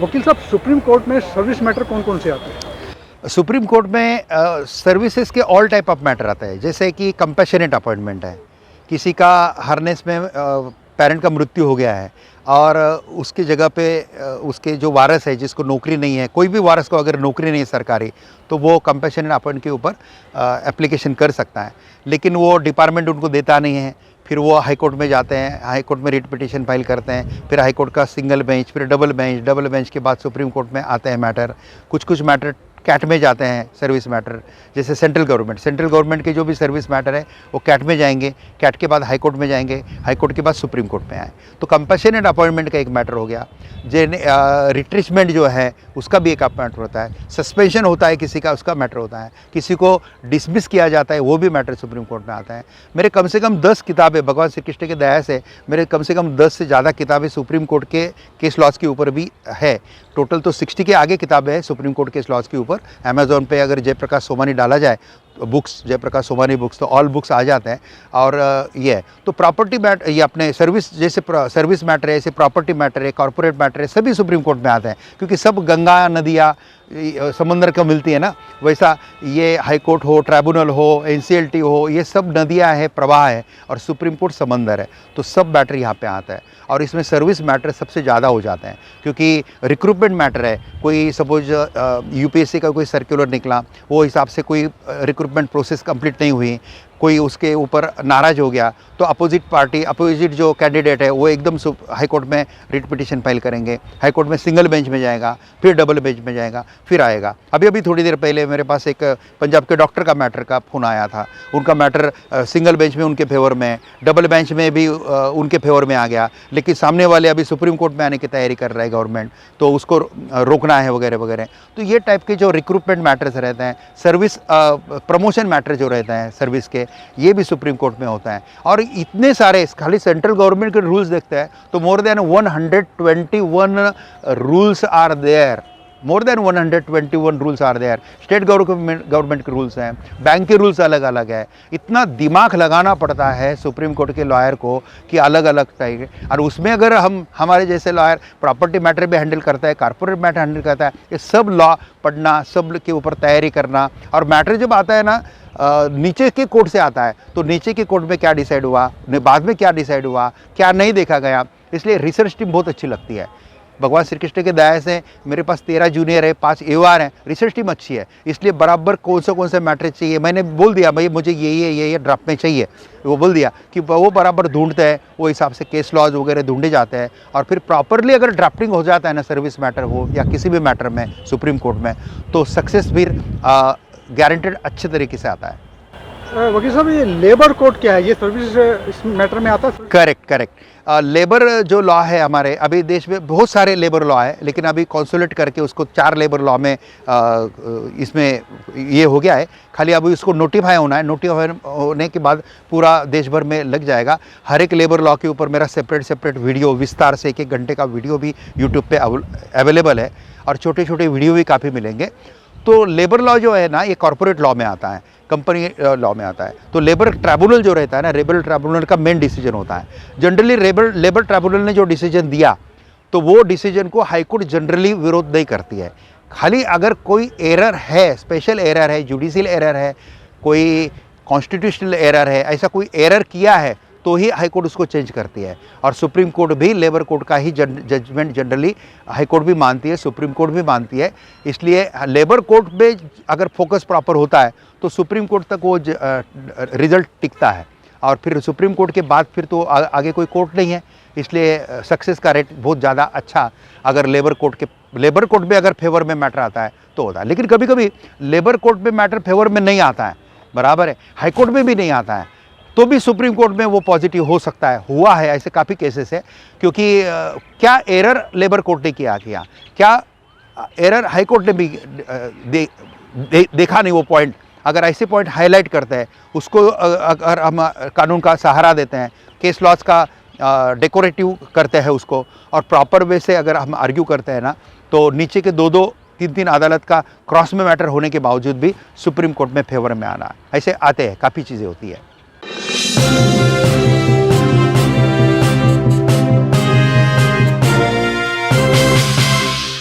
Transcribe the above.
वकील साहब, supreme court में सर्विस मैटर कौन कौन से आते हैं? सुप्रीम कोर्ट में सर्विसेज के ऑल टाइप ऑफ मैटर आता है, जैसे कि कंपैशनेट अपॉइंटमेंट है, किसी का हार्नेस में पेरेंट का मृत्यु हो गया है और उसकी जगह पे उसके जो वारस है जिसको नौकरी नहीं है, कोई भी वारस को अगर नौकरी नहीं है सरकारी, तो वो कंपैशनेट अपॉइंट के ऊपर एप्लीकेशन कर सकता है, लेकिन वो डिपार्टमेंट उनको देता नहीं है। फिर वो हाई कोर्ट में जाते हैं, हाई कोर्ट में रिट पिटीशन फाइल करते हैं, फिर हाई कोर्ट का सिंगल बेंच, फिर डबल बेंच के बाद सुप्रीम कोर्ट में आते हैं मैटर। कुछ मैटर कैट में जाते हैं सर्विस मैटर, जैसे सेंट्रल गवर्नमेंट के जो भी सर्विस मैटर है वो कैट में जाएंगे, कैट के बाद हाई कोर्ट में जाएंगे, हाई कोर्ट के बाद सुप्रीम कोर्ट में आए। तो कंपैशनेट अपॉइंटमेंट का एक मैटर हो गया। रिट्रीचमेंट जो है उसका भी एक मैटर होता है, सस्पेंशन होता है किसी का, उसका मैटर होता है, किसी को डिसमिस किया जाता है, वो भी मैटर सुप्रीम कोर्ट में आता है। मेरे कम से कम 10 किताबें, भगवान श्री कृष्ण के दया से मेरे कम से कम 10 से ज़्यादा किताबें सुप्रीम कोर्ट के केस लॉज के ऊपर भी है। टोटल तो 60 के आगे किताबें हैं सुप्रीम कोर्ट केस लॉज के ऊपर। अमेज़ॉन पे अगर जयप्रकाश सोमानी डाला जाए, बुक्स जयप्रकाश सोमानी बुक्स, तो ऑल बुक्स आ जाते हैं। और ये है तो प्रॉपर्टी मैटर, ये अपने सर्विस जैसे सर्विस मैटर है, ऐसे प्रॉपर्टी मैटर है, कॉर्पोरेट मैटर है, सभी सुप्रीम कोर्ट में आते हैं, क्योंकि सब गंगा नदियाँ समंदर का मिलती है ना, वैसा ये हाई कोर्ट हो, ट्राइब्यूनल हो, एनसीएलटी हो, ये सब नदियाँ है, प्रवाह है, और सुप्रीम कोर्ट समंदर है। तो सब मैटर यहाँ पे आता है और इसमें सर्विस मैटर सबसे ज़्यादा हो जाते हैं, क्योंकि रिक्रूटमेंट मैटर है। कोई सपोज यूपीएससी का कोई सर्कुलर निकला, वो हिसाब से कोई रिक्रूटमेंट प्रोसेस कंप्लीट नहीं हुई, कोई उसके ऊपर नाराज़ हो गया, तो अपोजिट पार्टी, अपोजिट जो कैंडिडेट है वो एकदम हाई कोर्ट में रिट पिटीशन फाइल करेंगे, हाई कोर्ट में सिंगल बेंच में जाएगा, फिर डबल बेंच में जाएगा, फिर आएगा। अभी थोड़ी देर पहले मेरे पास एक पंजाब के डॉक्टर का मैटर का फ़ोन आया था। उनका मैटर सिंगल बेंच में उनके फेवर में, डबल बेंच में भी उनके फेवर में आ गया, लेकिन सामने वाले अभी सुप्रीम कोर्ट में आने की तैयारी कर रहा है गवर्नमेंट, तो उसको रोकना है वगैरह वगैरह। तो ये टाइप के जो रिक्रूटमेंट मैटर्स रहते हैं, सर्विस प्रमोशन मैटर जो रहते हैं सर्विस के, ये भी सुप्रीम कोर्ट में होता है। और इतने सारे, खाली सेंट्रल गवर्नमेंट के रूल्स देखते हैं तो more than 121 rules are there, more than 121 rules are there. State government के रूल्स हैं, बैंक के रूल्स अलग अलग है। इतना दिमाग लगाना पड़ता है सुप्रीम कोर्ट के लॉयर को कि अलग अलग टाइप, और उसमें अगर हमारे जैसे लॉयर प्रॉपर्टी मैटर भी हैंडल करता है, कॉर्पोरेट मैटर हैंडल करता है, ये सब लॉ पढ़ना, सब के ऊपर तैयारी करना। और मैटर जब आता है ना नीचे के कोर्ट से आता है, तो नीचे के कोर्ट में क्या डिसाइड हुआ, बाद में क्या डिसाइड हुआ, क्या नहीं देखा गया, इसलिए रिसर्च टीम बहुत अच्छी लगती है। भगवान श्री कृष्ण के दया से मेरे पास 13 जूनियर है, 5 एवार हैं, रिसर्च टीम अच्छी है, इसलिए बराबर कौन से मैटर चाहिए, मैंने बोल दिया भाई मुझे ये ड्राफ्ट में चाहिए, वो बोल दिया कि वो बराबर ढूंढते हैं, वो हिसाब से केस लॉज वगैरह ढूंढे जाते हैं। और फिर प्रॉपरली अगर ड्राफ्टिंग हो जाता है ना, सर्विस मैटर हो या किसी भी मैटर में सुप्रीम कोर्ट में, तो सक्सेस फिर गारंटेड अच्छे तरीके से आता है। वकील साहब, ये लेबर कोड क्या है? ये सर्विस इस मैटर में आता है? करेक्ट। लेबर जो लॉ है हमारे, अभी देश में बहुत सारे लेबर लॉ है, लेकिन अभी कॉन्सोलेट करके उसको 4 लेबर लॉ में इसमें ये हो गया है। खाली अभी उसको नोटिफाई होना है, नोटिफाई होने के बाद पूरा देश भर में लग जाएगा। हर एक लेबर लॉ के ऊपर मेरा सेपरेट वीडियो, विस्तार से 1 घंटे का वीडियो भी यूट्यूब पे अवेलेबल है, और छोटे वीडियो भी काफ़ी मिलेंगे। तो लेबर लॉ जो है ना, ये कॉर्पोरेट लॉ में आता है, कंपनी लॉ में आता है। तो लेबर ट्राइब्यूनल जो रहता है ना, लेबर ट्राइब्यूनल का मेन डिसीजन होता है। जनरली लेबर ट्राइब्यूनल ने जो डिसीजन दिया, तो वो डिसीजन को हाई कोर्ट जनरली विरोध नहीं करती है। खाली अगर कोई एरर है, स्पेशल एरर है, जुडिशियल एरर है, कोई कॉन्स्टिट्यूशनल एरर है, ऐसा कोई एरर किया है, तो ही हाई कोर्ट उसको चेंज करती है। और सुप्रीम कोर्ट भी लेबर कोर्ट का ही जजमेंट जनरली हाई कोर्ट भी मानती है, सुप्रीम कोर्ट भी मानती है। इसलिए लेबर कोर्ट में अगर फोकस प्रॉपर होता है तो सुप्रीम कोर्ट तक वो रिजल्ट टिकता है, और फिर सुप्रीम कोर्ट के बाद फिर तो आगे कोई कोर्ट नहीं है, इसलिए सक्सेस का रेट बहुत ज़्यादा अच्छा अगर लेबर कोर्ट में अगर फेवर में मैटर आता है तो होता है। लेकिन कभी कभी लेबर कोर्ट में मैटर फेवर में नहीं आता है, बराबर है, हाई कोर्ट में भी नहीं आता है, तो भी सुप्रीम कोर्ट में वो पॉजिटिव हो सकता है। हुआ है ऐसे काफ़ी केसेस है, क्योंकि क्या एरर लेबर कोर्ट ने किया, क्या एरर हाई कोर्ट ने भी देखा नहीं वो पॉइंट। अगर ऐसे पॉइंट हाईलाइट करते हैं, उसको अगर हम कानून का सहारा देते हैं, केस लॉज का डेकोरेटिव करते हैं उसको, और प्रॉपर वे से अगर हम आर्ग्यू करते हैं ना, तो नीचे के 2-3 अदालत का क्रॉस में मैटर होने के बावजूद भी सुप्रीम कोर्ट में फेवर में आना, ऐसे आते हैं, काफ़ी चीज़ें होती है।